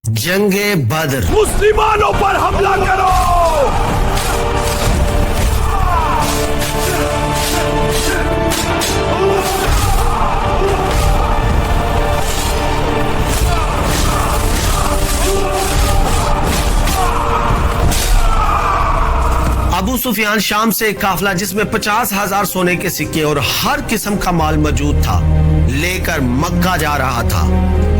जंगे बदर। मुसलमानों पर हमला करो। अबू सुफियान शाम से एक काफला जिसमें 50,000 सोने के सिक्के और हर किस्म का माल मौजूद था लेकर मक्का जा रहा था,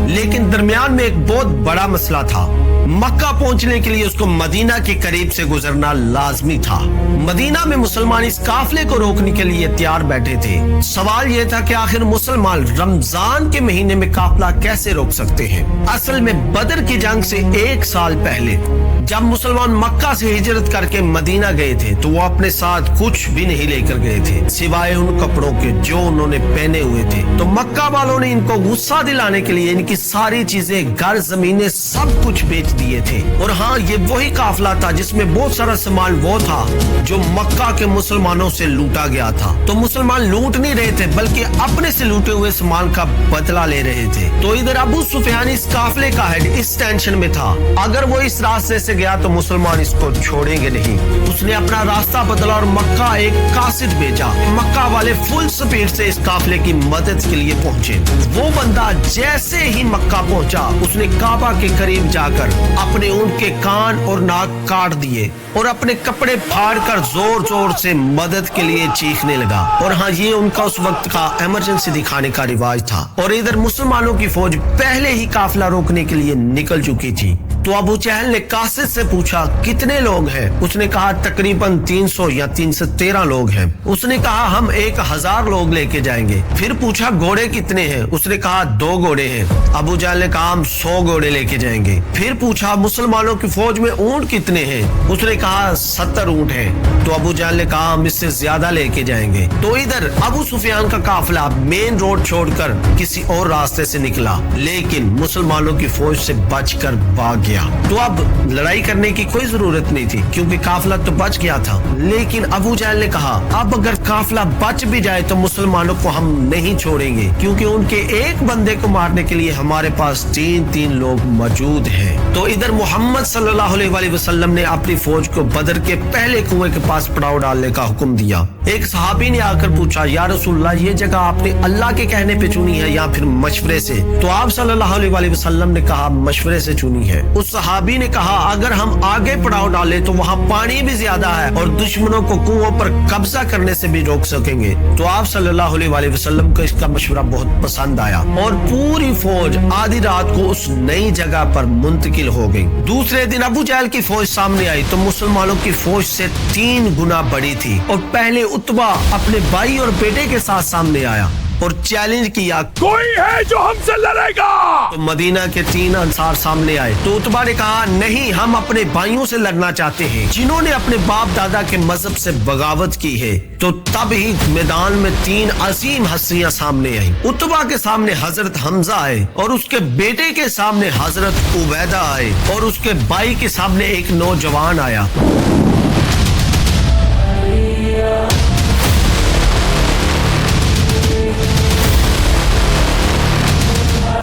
लेकिन दरमियान में एक बहुत बड़ा मसला था। मक्का पहुंचने के लिए उसको मदीना के करीब से गुजरना लाजमी था। मदीना में मुसलमान इस काफले को रोकने के लिए तैयार बैठे थे। सवाल यह था कि आखिर मुसलमान रमजान के महीने में काफला कैसे रोक सकते हैं। असल में बदर की जंग से 1 साल पहले जब मुसलमान मक्का से हिजरत करके मदीना गए थे तो वो अपने साथ कुछ भी नहीं लेकर गए थे सिवाय उन कपड़ों के जो उन्होंने पहने हुए थे। तो मक्का वालों ने इनको गुस्सा दिलाने के लिए इनकी सारी चीजें, घर, जमीनें, सब कुछ बेच दिए थे। और हाँ, ये वही काफला था जिसमें बहुत सारा सामान वो था जो मक्का के मुसलमानों से लूटा गया था। तो मुसलमान लूट नहीं रहे थे बल्कि अपने से लूटे हुए सामान का बदला ले रहे थे। तो इधर अबू सुफियान इस काफले का हेड इस टेंशन में था, अगर वो इस रास्ते से गया तो मुसलमान इसको छोड़ेंगे नहीं। उसने अपना रास्ता बदला और मक्का एक कासिद भेजा। मक्का वाले फुल स्पीड से इस काफले की मदद के लिए पहुंचे। वो बंदा जैसे ही मक्का पहुंचा उसने काबा के करीब जाकर अपने ऊंट के कान और नाक काट दिए और अपने कपड़े फाड़कर जोर जोर से मदद के लिए चीखने लगा। और हाँ, ये उनका उस वक्त का इमरजेंसी दिखाने का रिवाज था। और इधर मुसलमानों की फौज पहले ही काफला रोकने के लिए निकल चुकी थी। तो अबू जहल ने कासिद से पूछा कितने लोग हैं। उसने कहा तकरीबन 300 या 313 लोग हैं। उसने कहा हम 1000 लोग लेके जाएंगे। फिर पूछा घोड़े कितने हैं। उसने कहा 2 घोड़े हैं। अबू जहल ने कहा हम 100 घोड़े लेके जाएंगे। फिर पूछा मुसलमानों की फौज में ऊंट कितने हैं। उसने कहा 70 ऊंट हैं। तो अबू जहल ने कहा हम इससे ज्यादा लेके जाएंगे। तो इधर अबू सुफियान का काफिला मेन रोड छोड़कर किसी और रास्ते से निकला, लेकिन मुसलमानों की फौज से बचकर भाग गया। तो अब लड़ाई करने की कोई जरूरत नहीं थी क्योंकि काफिला तो बच गया था। लेकिन अबू जहल ने कहा अब अगर काफिला बच भी जाए तो मुसलमानों को हम नहीं छोड़ेंगे क्योंकि उनके एक बंदे को मारने के लिए हमारे पास 3 लोग मौजूद हैं। तो इधर मोहम्मद सल्लल्लाहु अलैहि वसल्लम ने अपनी फौज को बदर के पहले कुएं के पास पड़ाव डालने का हुक्म दिया। एक सहाबी ने आकर पूछा या रसूलल्लाह, ये जगह आपने अल्लाह के कहने पे चुनी है या फिर मशवरे से। तो आप सल्लल्लाहु अलैहि वसल्लम ने कहा मशवरे से चुनी है। उस सहाबी ने कहा अगर हम आगे पड़ाव डाले तो वहाँ पानी भी ज्यादा है और दुश्मनों को कुओं पर कब्जा करने से भी रोक सकेंगे। तो आप सल्लल्लाहु अलैहि वसल्लम को इसका मशवरा बहुत पसंद आया और पूरी फौज आधी रात को उस नई जगह पर मुंतकिल हो गई। दूसरे दिन अबू जहल की फौज सामने आई तो मुसलमानों की फौज से 3 गुना बड़ी थी। और पहले उतबा अपने भाई और बेटे के साथ सामने आया और चैलेंज किया कोई है जो हमसे लड़ेगा। तो मदीना के 3 अंसार सामने आए तो उतबा ने कहा नहीं, हम अपने भाइयों से लड़ना चाहते हैं जिन्होंने अपने बाप दादा के मजहब से बगावत की है। तो तब ही मैदान में 3 अजीम हस्तियां सामने आई। उतबा के सामने हजरत हमजा आए और उसके बेटे के सामने हजरत उबैदा आए और उसके भाई के सामने एक नौजवान आया।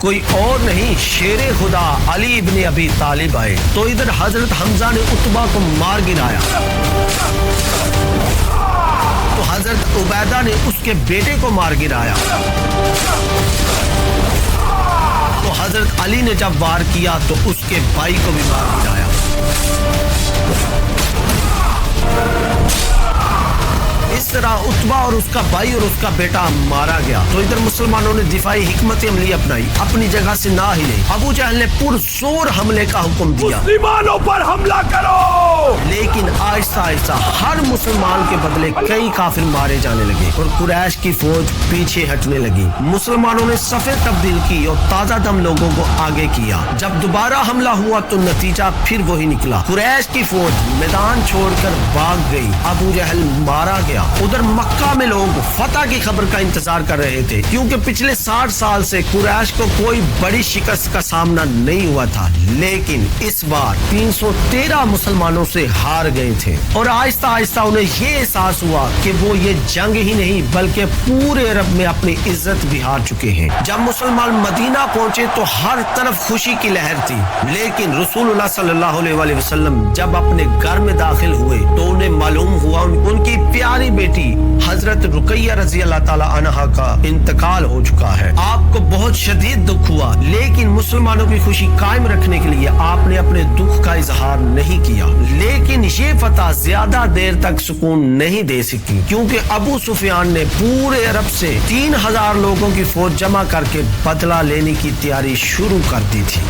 कोई और नहीं, शेरे खुदा अली इब्ने अबी तालिब आए। तो इधर हजरत हमजा ने उतबा को मार गिराया तो हजरत उबैदा ने उसके बेटे को मार गिराया। तो हजरत अली ने जब वार किया तो उसके भाई को भी मार गिराया। इस तरह उतबा और उसका भाई और उसका बेटा मारा गया। तो इधर मुसलमानों ने दिफाई हिकमत अमली अपनाई, अपनी जगह से ना हिले। अबू जहल ने पुरजोर हमले का हुक्म दिया, मुसलमानों पर हमला करो। लेकिन आहिस्ता आहिस्ता हर मुसलमान के बदले कई काफिर मारे जाने लगे और कुरैश की फौज पीछे हटने लगी। मुसलमानों ने सफे तब्दील की और ताजा दम लोगों को आगे किया। जब दोबारा हमला हुआ तो नतीजा फिर वही निकला। कुरैश की फौज मैदान छोड़कर भाग गई। अबू जहल मारा गया किया। उधर मक्का में लोग फतह की खबर का इंतजार कर रहे थे, क्योंकि पिछले 60 साल से कुरैश को कोई बड़ी शिकस्त का सामना नहीं हुआ था, लेकिन इस बार 313 मुसलमानों से हार गए थे और आहिस्ता आहिस्ता उन्हें ये एहसास हुआ कि वो ये जंग ही नहीं बल्कि पूरे अरब में अपनी इज्जत भी हार चुके हैं। जब मुसलमान मदीना पहुंचे तो हर तरफ खुशी की लहर थी, लेकिन रसूलुल्लाह सल्लल्लाहु अलैहि वसल्लम जब अपने घर में दाखिल हुए तो उन्हें मालूम हुआ उनकी प्यारी बेटी हजरत रुकैया रजी अल्लाह ताला अन्हा का इंतकाल हो चुका है। आपको बहुत शदीद दुख हुआ, लेकिन मुसलमानों की खुशी कायम रखने के लिए आपने अपने दुख का इजहार नहीं किया। लेकिन ये फतह ज्यादा देर तक सुकून नहीं दे सकी, क्योंकि अबू सुफियान ने पूरे अरब से 3000 लोगों की फौज जमा करके बदला लेने की तैयारी शुरू कर दी थी।